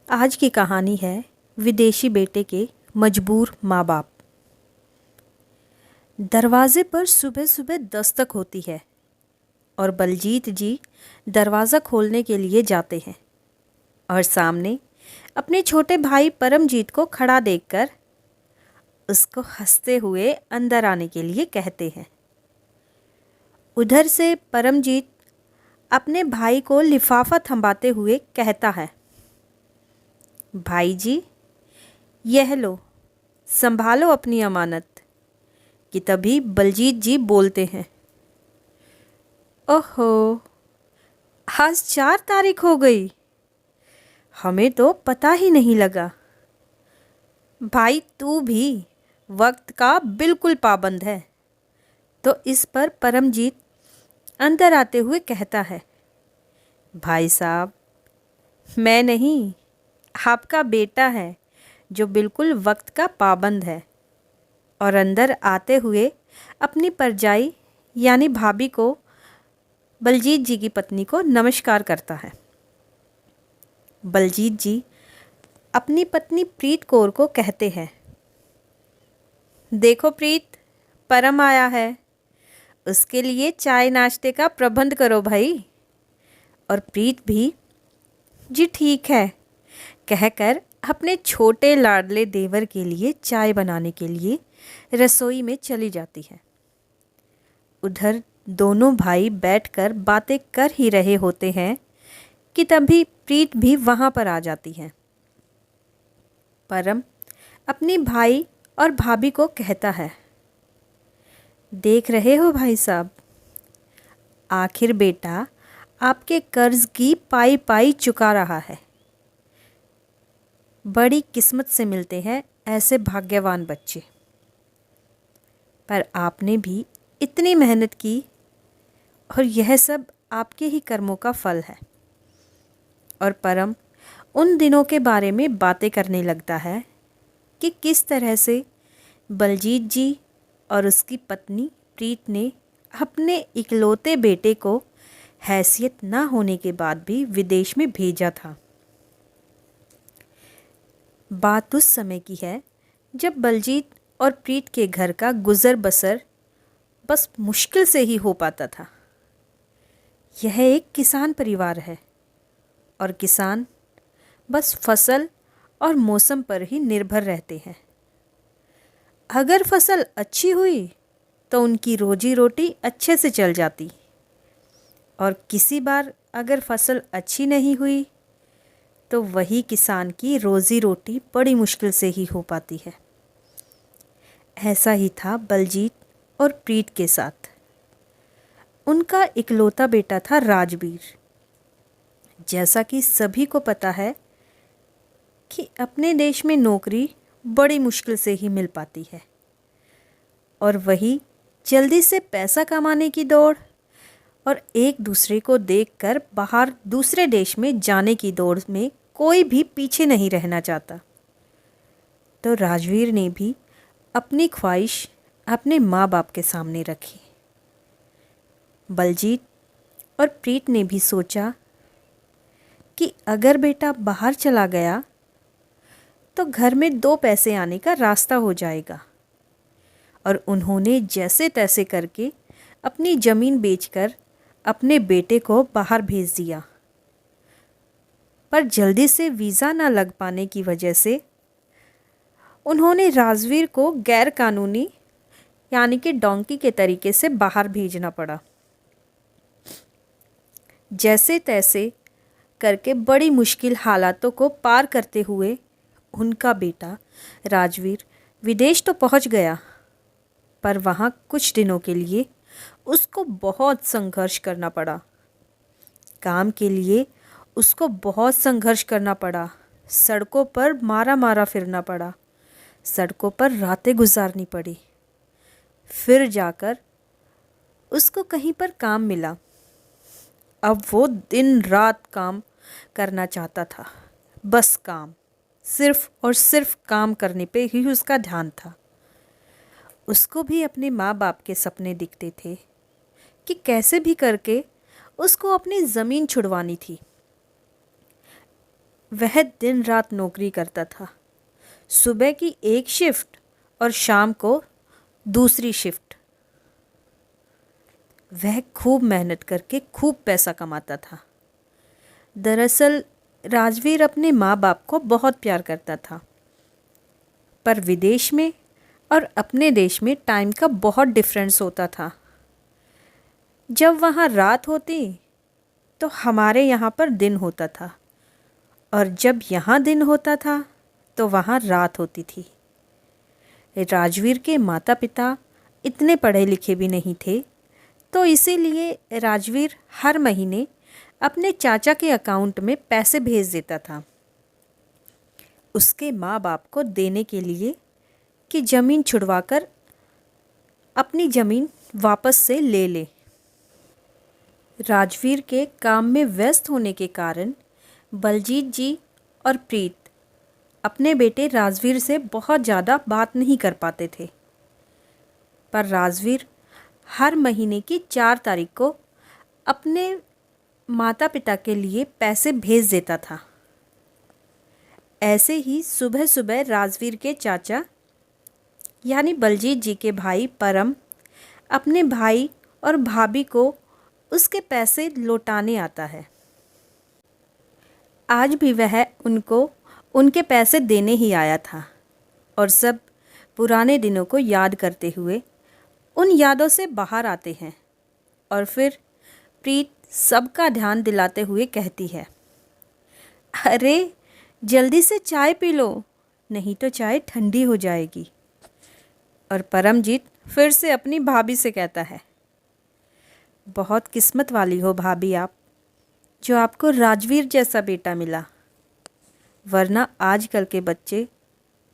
आज की कहानी है विदेशी बेटे के मजबूर माँ बाप। दरवाजे पर सुबह सुबह दस्तक होती है और बलजीत जी दरवाज़ा खोलने के लिए जाते हैं और सामने अपने छोटे भाई परमजीत को खड़ा देखकर उसको हंसते हुए अंदर आने के लिए कहते हैं। उधर से परमजीत अपने भाई को लिफाफा थमाते हुए कहता है, भाई जी यह लो, संभालो अपनी अमानत। कि तभी बलजीत जी बोलते हैं, ओहो, आज 4 तारीख हो गई, हमें तो पता ही नहीं लगा। भाई तू भी वक्त का बिल्कुल पाबंद है। तो इस पर परमजीत अंदर आते हुए कहता है, भाई साहब मैं नहीं, आपका बेटा है जो बिल्कुल वक्त का पाबंद है। और अंदर आते हुए अपनी परजाई यानी भाभी को, बलजीत जी की पत्नी को नमस्कार करता है। बलजीत जी अपनी पत्नी प्रीत कौर को कहते हैं, देखो प्रीत, परम आया है, उसके लिए चाय नाश्ते का प्रबंध करो भाई। और प्रीत भी जी ठीक है कहकर अपने छोटे लाडले देवर के लिए चाय बनाने के लिए रसोई में चली जाती है। उधर दोनों भाई बैठकर बातें कर ही रहे होते हैं कि तभी प्रीत भी वहाँ पर आ जाती है। परम अपने भाई और भाभी को कहता है, देख रहे हो भाई साहब, आखिर बेटा आपके कर्ज की पाई पाई चुका रहा है। बड़ी किस्मत से मिलते हैं ऐसे भाग्यवान बच्चे। पर आपने भी इतनी मेहनत की और यह सब आपके ही कर्मों का फल है। और परम उन दिनों के बारे में बातें करने लगता है कि किस तरह से बलजीत जी और उसकी पत्नी प्रीत ने अपने इकलौते बेटे को हैसियत ना होने के बाद भी विदेश में भेजा था। बात उस समय की है जब बलजीत और प्रीत के घर का गुज़र बसर बस मुश्किल से ही हो पाता था। यह एक किसान परिवार है और किसान बस फसल और मौसम पर ही निर्भर रहते हैं। अगर फसल अच्छी हुई तो उनकी रोजी रोटी अच्छे से चल जाती, और किसी बार अगर फसल अच्छी नहीं हुई तो वही किसान की रोजी रोटी बड़ी मुश्किल से ही हो पाती है। ऐसा ही था बलजीत और प्रीत के साथ। उनका इकलौता बेटा था राजवीर। जैसा कि सभी को पता है कि अपने देश में नौकरी बड़ी मुश्किल से ही मिल पाती है, और वही जल्दी से पैसा कमाने की दौड़ और एक दूसरे को देखकर बाहर दूसरे देश में जाने की दौड़ में कोई भी पीछे नहीं रहना चाहता। तो राजवीर ने भी अपनी ख्वाहिश अपने माँ बाप के सामने रखी। बलजीत और प्रीत ने भी सोचा कि अगर बेटा बाहर चला गया तो घर में 2 पैसे आने का रास्ता हो जाएगा। और उन्होंने जैसे तैसे करके अपनी ज़मीन बेचकर अपने बेटे को बाहर भेज दिया। पर जल्दी से वीज़ा ना लग पाने की वजह से उन्होंने राजवीर को गैर कानूनी यानी कि डोंकी के तरीके से बाहर भेजना पड़ा। जैसे तैसे करके बड़ी मुश्किल हालातों को पार करते हुए उनका बेटा राजवीर विदेश तो पहुंच गया, पर वहाँ कुछ दिनों के लिए उसको बहुत संघर्ष करना पड़ा। काम के लिए उसको बहुत संघर्ष करना पड़ा, सड़कों पर मारा मारा फिरना पड़ा, सड़कों पर रातें गुजारनी पड़ी। फिर जाकर उसको कहीं पर काम मिला। अब वो दिन रात काम करना चाहता था, बस काम, सिर्फ और सिर्फ काम करने पे ही उसका ध्यान था। उसको भी अपने माँ बाप के सपने दिखते थे कि कैसे भी करके उसको अपनी ज़मीन छुड़वानी थी। वह दिन रात नौकरी करता था, सुबह की एक शिफ्ट और शाम को दूसरी शिफ्ट। वह खूब मेहनत करके खूब पैसा कमाता था। दरअसल राजवीर अपने माँ बाप को बहुत प्यार करता था, पर विदेश में और अपने देश में टाइम का बहुत डिफरेंस होता था। जब वहाँ रात होती तो हमारे यहाँ पर दिन होता था, और जब यहाँ दिन होता था तो वहाँ रात होती थी। राजवीर के माता पिता इतने पढ़े लिखे भी नहीं थे, तो इसीलिए राजवीर हर महीने अपने चाचा के अकाउंट में पैसे भेज देता था, उसके माँ बाप को देने के लिए कि ज़मीन छुड़वाकर अपनी ज़मीन वापस से ले ले। राजवीर के काम में व्यस्त होने के कारण बलजीत जी और प्रीत अपने बेटे राजवीर से बहुत ज़्यादा बात नहीं कर पाते थे, पर राजवीर हर महीने की 4 तारीख को अपने माता पिता के लिए पैसे भेज देता था। ऐसे ही सुबह सुबह राजवीर के चाचा यानी बलजीत जी के भाई परम अपने भाई और भाभी को उसके पैसे लौटाने आता है। आज भी वह उनको उनके पैसे देने ही आया था, और सब पुराने दिनों को याद करते हुए उन यादों से बाहर आते हैं। और फिर प्रीत सबका ध्यान दिलाते हुए कहती है, अरे जल्दी से चाय पी लो, नहीं तो चाय ठंडी हो जाएगी। और परमजीत फिर से अपनी भाभी से कहता है, बहुत किस्मत वाली हो भाभी आप, जो आपको राजवीर जैसा बेटा मिला, वरना आजकल के बच्चे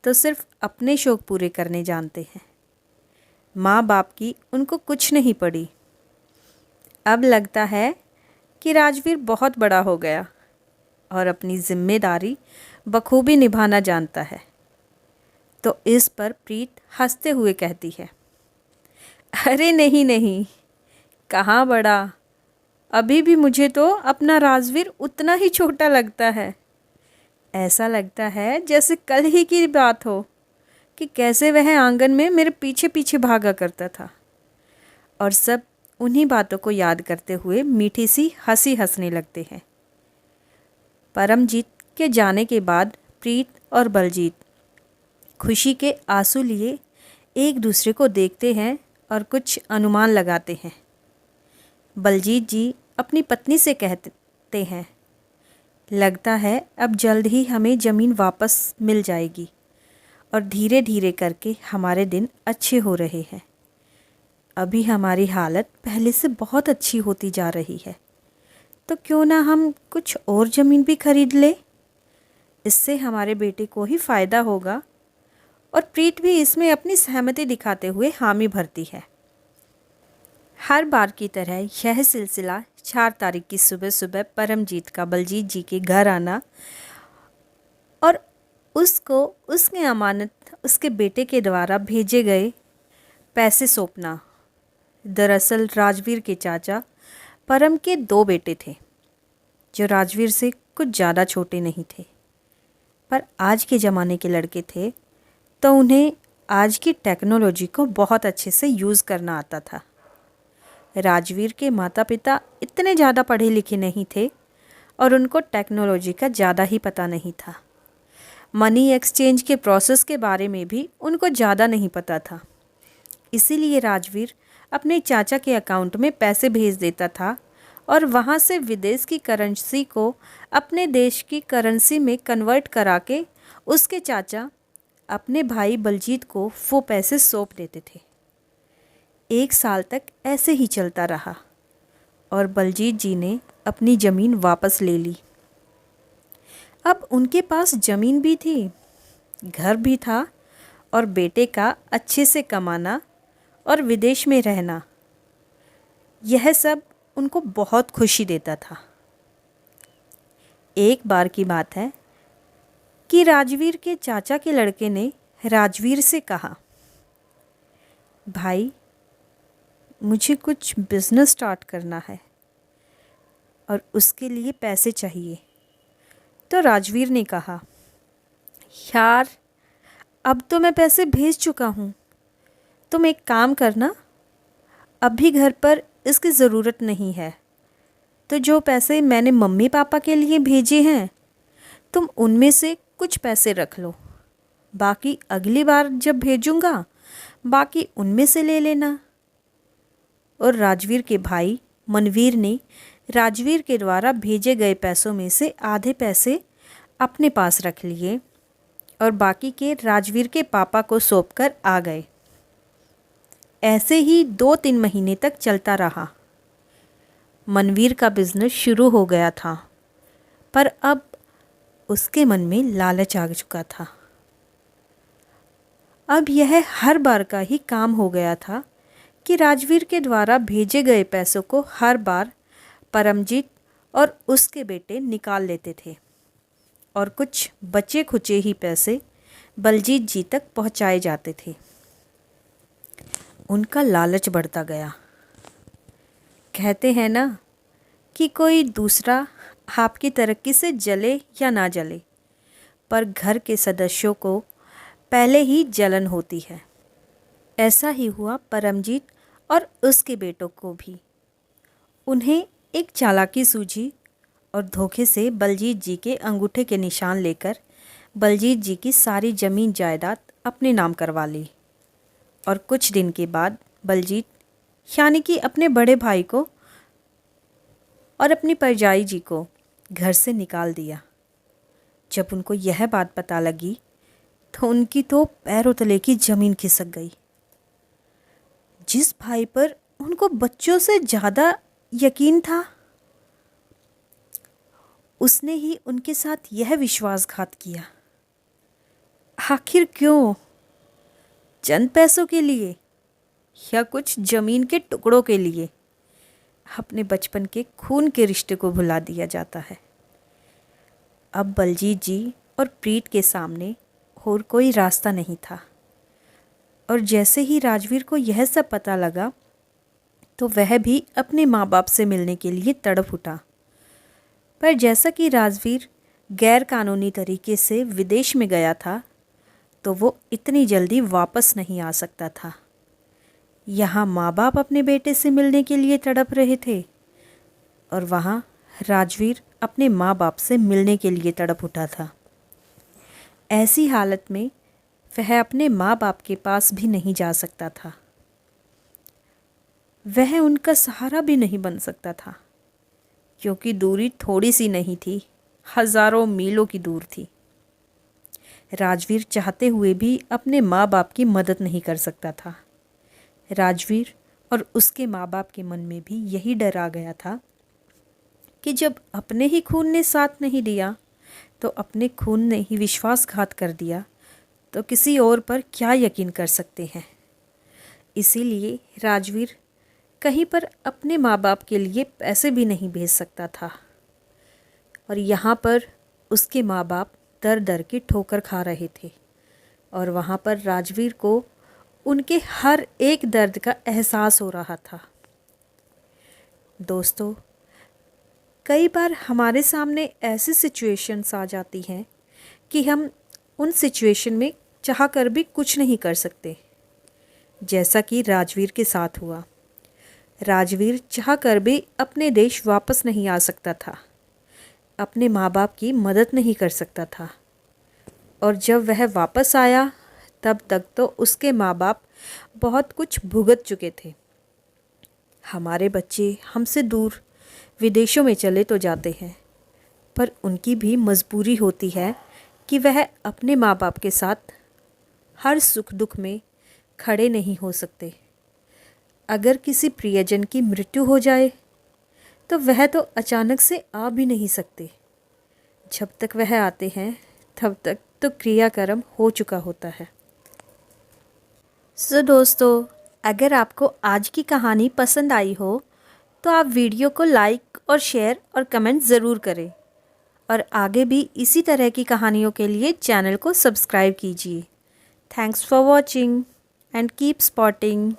तो सिर्फ अपने शौक पूरे करने जानते हैं, माँ बाप की उनको कुछ नहीं पड़ी। अब लगता है कि राजवीर बहुत बड़ा हो गया और अपनी जिम्मेदारी बखूबी निभाना जानता है। तो इस पर प्रीत हंसते हुए कहती है, अरे नहीं नहीं, कहाँ बड़ा, अभी भी मुझे तो अपना राजवीर उतना ही छोटा लगता है। ऐसा लगता है जैसे कल ही की बात हो कि कैसे वह आंगन में मेरे पीछे पीछे भागा करता था। और सब उन्हीं बातों को याद करते हुए मीठी सी हंसी हंसने लगते हैं। परमजीत के जाने के बाद प्रीत और बलजीत खुशी के आंसू लिए एक दूसरे को देखते हैं और कुछ अनुमान लगाते हैं। बलजीत जी अपनी पत्नी से कहते हैं, लगता है अब जल्द ही हमें ज़मीन वापस मिल जाएगी और धीरे धीरे करके हमारे दिन अच्छे हो रहे हैं। अभी हमारी हालत पहले से बहुत अच्छी होती जा रही है, तो क्यों ना हम कुछ और ज़मीन भी खरीद ले, इससे हमारे बेटे को ही फ़ायदा होगा। और प्रीत भी इसमें अपनी सहमति दिखाते हुए हामी भरती है। हर बार की तरह यह सिलसिला 4 तारीख की सुबह सुबह परमजीत का बलजीत जी के घर आना और उसको उसकी अमानत उसके बेटे के द्वारा भेजे गए पैसे सौंपना। दरअसल राजवीर के चाचा परम के 2 बेटे थे, जो राजवीर से कुछ ज़्यादा छोटे नहीं थे, पर आज के ज़माने के लड़के थे, तो उन्हें आज की टेक्नोलॉजी को बहुत अच्छे से यूज़ करना आता था। राजवीर के माता पिता इतने ज़्यादा पढ़े लिखे नहीं थे और उनको टेक्नोलॉजी का ज़्यादा ही पता नहीं था। मनी एक्सचेंज के प्रोसेस के बारे में भी उनको ज़्यादा नहीं पता था। इसीलिए राजवीर अपने चाचा के अकाउंट में पैसे भेज देता था और वहाँ से विदेश की करेंसी को अपने देश की करेंसी में कन्वर्ट करा के उसके चाचा अपने भाई बलजीत को वो पैसे सौंप देते थे। 1 साल तक ऐसे ही चलता रहा और बलजीत जी ने अपनी ज़मीन वापस ले ली। अब उनके पास ज़मीन भी थी, घर भी था और बेटे का अच्छे से कमाना और विदेश में रहना, यह सब उनको बहुत खुशी देता था। एक बार की बात है कि राजवीर के चाचा के लड़के ने राजवीर से कहा, भाई मुझे कुछ बिज़नेस स्टार्ट करना है और उसके लिए पैसे चाहिए, तो राजवीर ने कहा, यार अब तो मैं पैसे भेज चुका हूँ, तुम एक काम करना, अभी घर पर इसकी ज़रूरत नहीं है, तो जो पैसे मैंने मम्मी पापा के लिए भेजे हैं तुम उनमें से कुछ पैसे रख लो, बाकी अगली बार जब भेजूंगा बाकी उनमें से ले लेना। और राजवीर के भाई मनवीर ने राजवीर के द्वारा भेजे गए पैसों में से आधे पैसे अपने पास रख लिए और बाकी के राजवीर के पापा को सौंपकर आ गए। ऐसे ही 2-3 महीने तक चलता रहा। मनवीर का बिजनेस शुरू हो गया था, पर अब उसके मन में लालच आ चुका था। अब यह हर बार का ही काम हो गया था कि राजवीर के द्वारा भेजे गए पैसों को हर बार परमजीत और उसके बेटे निकाल लेते थे और कुछ बचे खुचे ही पैसे बलजीत जी तक पहुंचाए जाते थे। उनका लालच बढ़ता गया। कहते हैं ना कि कोई दूसरा आपकी तरक्की से जले या ना जले, पर घर के सदस्यों को पहले ही जलन होती है। ऐसा ही हुआ परमजीत और उसके बेटों को भी। उन्हें एक चालाकी सूझी और धोखे से बलजीत जी के अंगूठे के निशान लेकर बलजीत जी की सारी ज़मीन जायदाद अपने नाम करवा ली और कुछ दिन के बाद बलजीत यानी कि अपने बड़े भाई को और अपनी परजाई जी को घर से निकाल दिया। जब उनको यह बात पता लगी तो उनकी तो पैरों तले की ज़मीन खिसक गई। जिस भाई पर उनको बच्चों से ज़्यादा यकीन था, उसने ही उनके साथ यह विश्वासघात किया। आखिर क्यों? चंद पैसों के लिए या कुछ ज़मीन के टुकड़ों के लिए अपने बचपन के खून के रिश्ते को भुला दिया जाता है। अब बलजीत जी और प्रीत के सामने और कोई रास्ता नहीं था और जैसे ही राजवीर को यह सब पता लगा तो वह भी अपने माँ बाप से मिलने के लिए तड़प उठा। पर जैसा कि राजवीर गैर कानूनी तरीके से विदेश में गया था तो वो इतनी जल्दी वापस नहीं आ सकता था। यहाँ माँ बाप अपने बेटे से मिलने के लिए तड़प रहे थे और वहाँ राजवीर अपने माँ बाप से मिलने के लिए तड़प उठा था। ऐसी हालत में वह अपने माँ बाप के पास भी नहीं जा सकता था। वह उनका सहारा भी नहीं बन सकता था क्योंकि दूरी थोड़ी सी नहीं थी, हज़ारों मीलों की दूर थी। राजवीर चाहते हुए भी अपने माँ बाप की मदद नहीं कर सकता था। राजवीर और उसके माँ बाप के मन में भी यही डर आ गया था कि जब अपने ही खून ने साथ नहीं दिया तो अपने खून ने ही विश्वासघात कर दिया तो किसी और पर क्या यकीन कर सकते हैं। इसीलिए राजवीर कहीं पर अपने माँ बाप के लिए पैसे भी नहीं भेज सकता था और यहाँ पर उसके माँ बाप दर दर की ठोकर खा रहे थे और वहाँ पर राजवीर को उनके हर एक दर्द का एहसास हो रहा था। दोस्तों, कई बार हमारे सामने ऐसी सिचुएशंस आ जाती हैं कि हम उन सिचुएशन में चाह कर भी कुछ नहीं कर सकते, जैसा कि राजवीर के साथ हुआ। राजवीर चाह कर भी अपने देश वापस नहीं आ सकता था, अपने माँ बाप की मदद नहीं कर सकता था और जब वह वापस आया तब तक तो उसके माँ बाप बहुत कुछ भुगत चुके थे। हमारे बच्चे हमसे दूर विदेशों में चले तो जाते हैं, पर उनकी भी मजबूरी होती है कि वह अपने माँ बाप के साथ हर सुख दुख में खड़े नहीं हो सकते। अगर किसी प्रियजन की मृत्यु हो जाए तो वह तो अचानक से आ भी नहीं सकते। जब तक वह आते हैं तब तक तो क्रियाक्रम हो चुका होता है। दोस्तों, अगर आपको आज की कहानी पसंद आई हो तो आप वीडियो को लाइक और शेयर और कमेंट ज़रूर करें और आगे भी इसी तरह की कहानियों के लिए चैनल को सब्सक्राइब कीजिए। Thanks for watching and keep spotting.